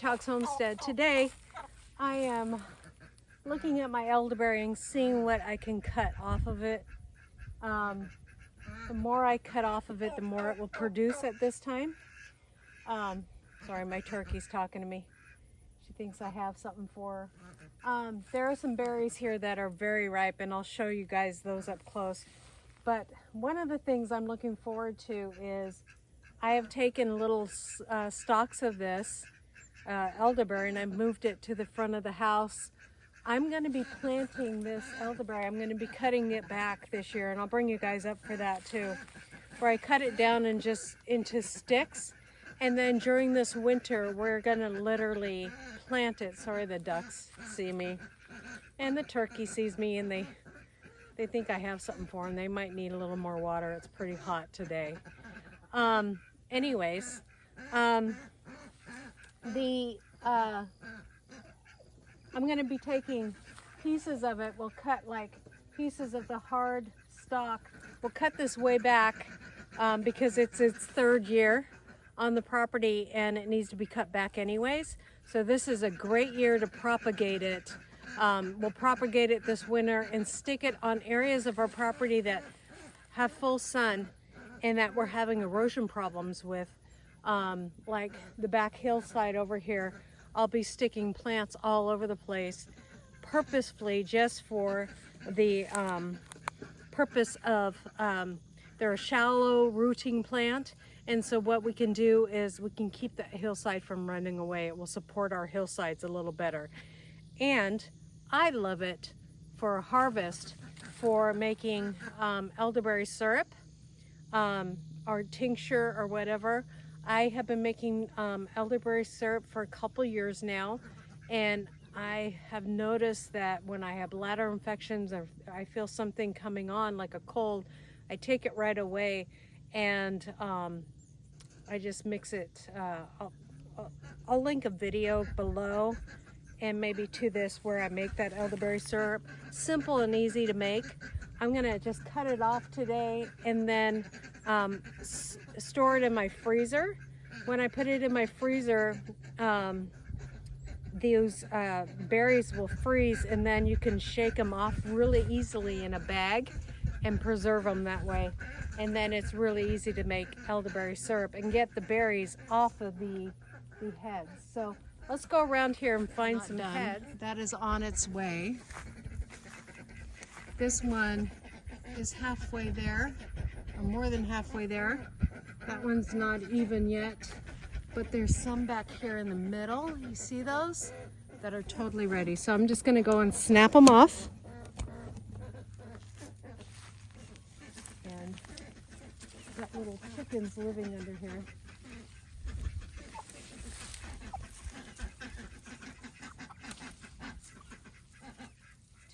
Talks Homestead. Today I am looking at my elderberry and seeing what I can cut off of it. The more I cut off of it, the more it will produce at this time. Sorry, my turkey's talking to me. She thinks I have something for her. There are some berries here that are very ripe, and I'll show you guys those up close. But one of the things I'm looking forward to is I have taken little stalks of this elderberry and I've moved it to the front of the house. I'm going to be planting this elderberry. I'm going to be cutting it back this year, and I'll bring you guys up for that too, where I cut it down and just into sticks. And then during this winter, we're going to literally plant it. Sorry, the ducks see me and the turkey sees me, and they think I have something for them. They might need a little more water. It's pretty hot today. Anyways, I'm going to be taking pieces of it. We'll cut like pieces of the hard stalk. We'll cut this way back because it's its third year on the property and it needs to be cut back anyways. So this is a great year to propagate it. We'll propagate it this winter and stick it on areas of our property that have full sun and that we're having erosion problems with, like the back hillside over here. I'll be sticking plants all over the place purposefully just for the purpose of they're a shallow rooting plant, and so what we can do is we can keep the hillside from running away. It will support our hillsides a little better. And I love it for a harvest for making elderberry syrup or tincture or whatever. I have been making elderberry syrup for a couple years now, and I have noticed that when I have bladder infections or I feel something coming on like a cold, I take it right away and I just mix it. I'll link a video below and maybe to this where I make that elderberry syrup. Simple and easy to make. I'm gonna just cut it off today and then store it in my freezer. When I put it in my freezer, those berries will freeze, and then you can shake them off really easily in a bag and preserve them that way. And then it's really easy to make elderberry syrup and get the berries off of the heads. So let's go around here and find some heads. That is on its way. This one is halfway there, or more than halfway there. That one's not even yet, but there's some back here in the middle. You see those? That are totally ready. So I'm just gonna go and snap them off. And got little chickens living under here.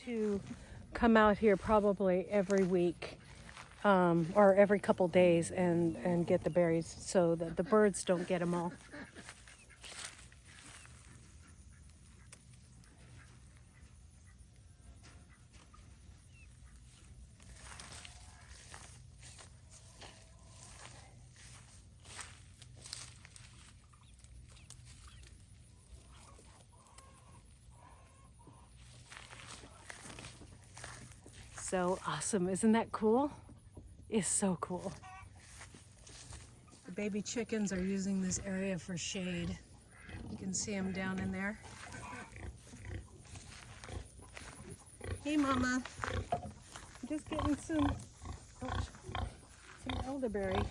To come out here probably every week or every couple days and get the berries so that the birds don't get them all. So awesome, isn't that cool? It's so cool. The baby chickens are using this area for shade. You can see them down in there. Hey Mama, I'm just getting some elderberry.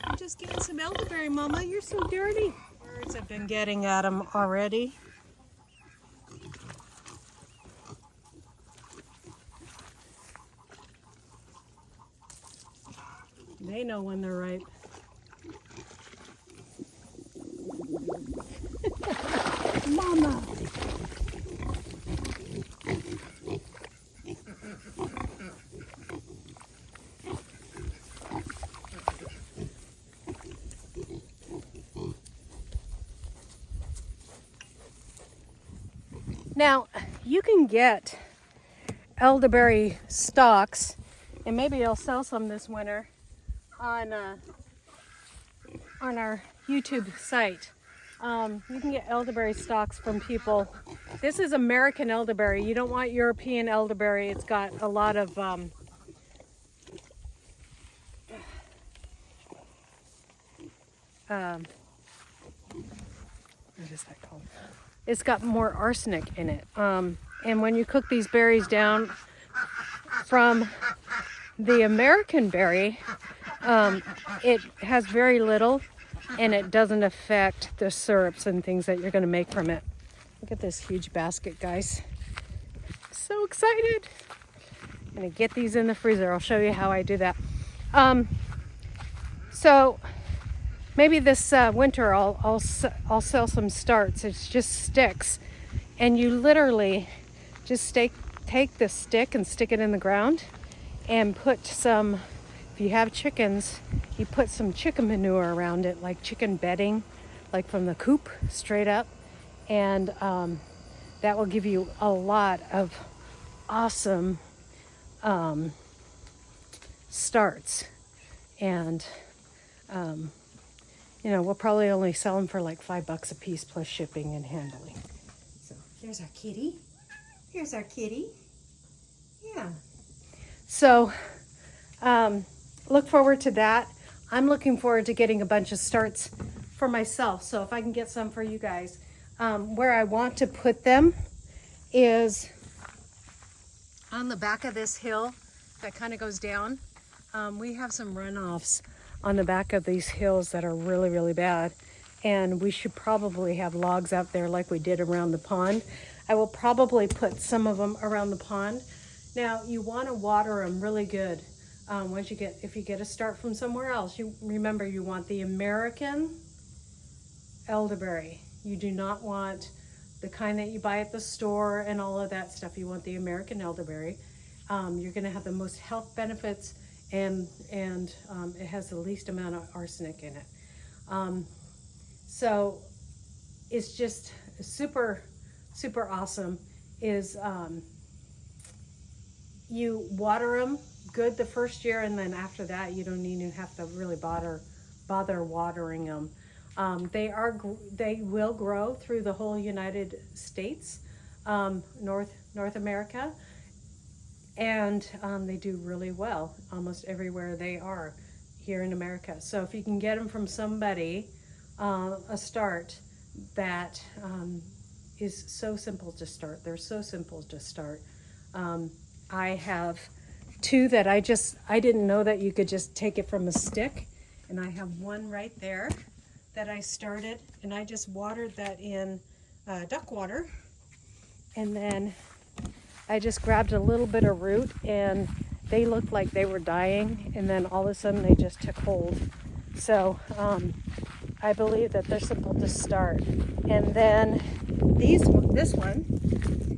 I'm just getting some elderberry, Mama. You're so dirty. Birds have been getting at them already. They know when they're ripe. Mama! Now, you can get elderberry stalks, and maybe I'll sell some this winter on our YouTube site. You can get elderberry stalks from people. This is American elderberry. You don't want European elderberry. It's got a lot of what is that called? It's got more arsenic in it. And when you cook these berries down from the American berry, it has very little, and it doesn't affect the syrups and things that you're going to make from it. Look at this huge basket, guys. So excited. I'm going to get these in the freezer. I'll show you how I do that. So maybe this winter I'll sell some starts. It's just sticks, and you literally just take the stick and stick it in the ground and put some, if you have chickens, you put some chicken manure around it, like chicken bedding, like from the coop straight up, and that will give you a lot of awesome starts. And you know, we'll probably only sell them for like $5 a piece plus shipping and handling. So there's our kitty. Here's our kitty. Yeah. So look forward to that. I'm looking forward to getting a bunch of starts for myself. So if I can get some for you guys. Where I want to put them is on the back of this hill that kind of goes down. We have some runoffs on the back of these hills that are really, really bad. And we should probably have logs out there like we did around the pond. I will probably put some of them around the pond. Now, you want to water them really good. If you get a start from somewhere else, you remember you want the American elderberry. You do not want the kind that you buy at the store and all of that stuff. You want the American elderberry. You're going to have the most health benefits, and it has the least amount of arsenic in it. So it's just super, super awesome. Is you water them good the first year, and then after that you don't even have to really bother watering them. They will grow through the whole United States, North America, and they do really well almost everywhere they are here in America. So if you can get them from somebody, a start that is so simple to start. They're so simple to start. I have two that I didn't know that you could just take it from a stick, and I have one right there that I started, and I just watered that in duck water, and then I just grabbed a little bit of root, and they looked like they were dying, and then all of a sudden they just took hold. So I believe that they're simple to start. And then this one,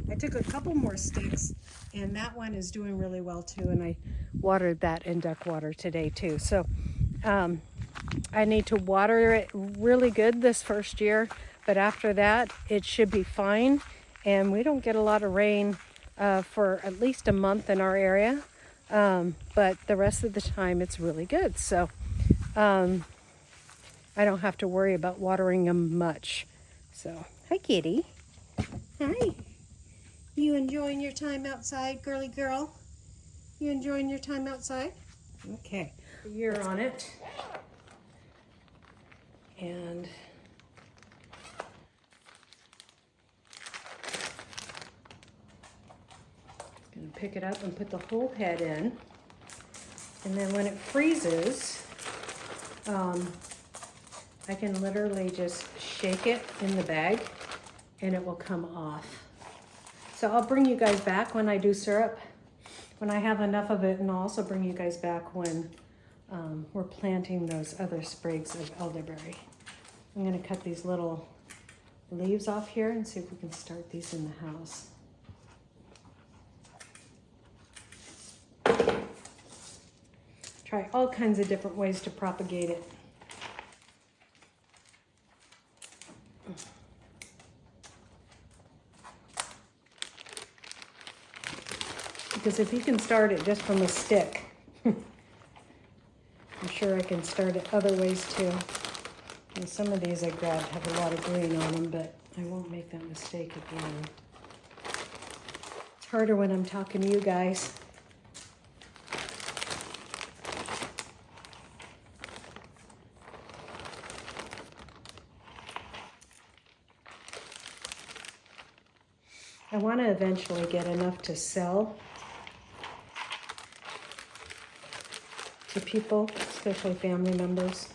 I took a couple more sticks, and that one is doing really well too, and I watered that in duck water today too. So I need to water it really good this first year, but after that it should be fine. And we don't get a lot of rain for at least a month in our area, but the rest of the time it's really good. So I don't have to worry about watering them much. So hi, kitty. Hi. You enjoying your time outside, girly girl? You enjoying your time outside? Okay. A year on it. And I'm going to pick it up and put the whole head in. And then when it freezes, I can literally just shake it in the bag and it will come off. So I'll bring you guys back when I do syrup, when I have enough of it, and I'll also bring you guys back when we're planting those other sprigs of elderberry. I'm going to cut these little leaves off here and see if we can start these in the house. Try all kinds of different ways to propagate it. Because if you can start it just from a stick, I'm sure I can start it other ways too. And some of these I grabbed have a lot of green on them, but I won't make that mistake again. It's harder when I'm talking to you guys. I want to eventually get enough to sell to people, especially family members.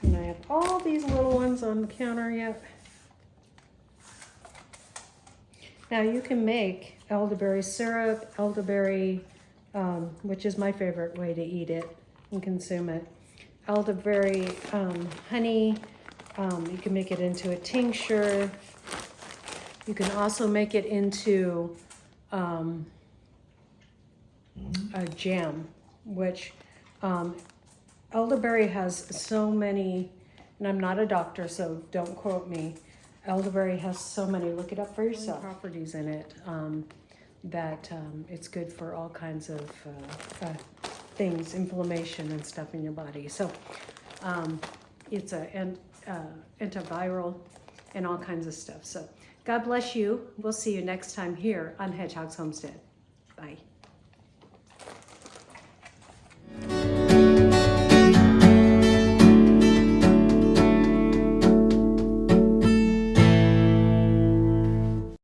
And I have all these little ones on the counter yet. Now you can make elderberry syrup, elderberry, which is my favorite way to eat it and consume it. Elderberry honey, you can make it into a tincture. You can also make it into a jam, which elderberry has so many, and I'm not a doctor, so don't quote me. Elderberry has so many, look it up for yourself, properties in it that it's good for all kinds of things, inflammation and stuff in your body. So it's an antiviral and all kinds of stuff. So God bless you. We'll see you next time here on Hedgehog's Homestead. Bye.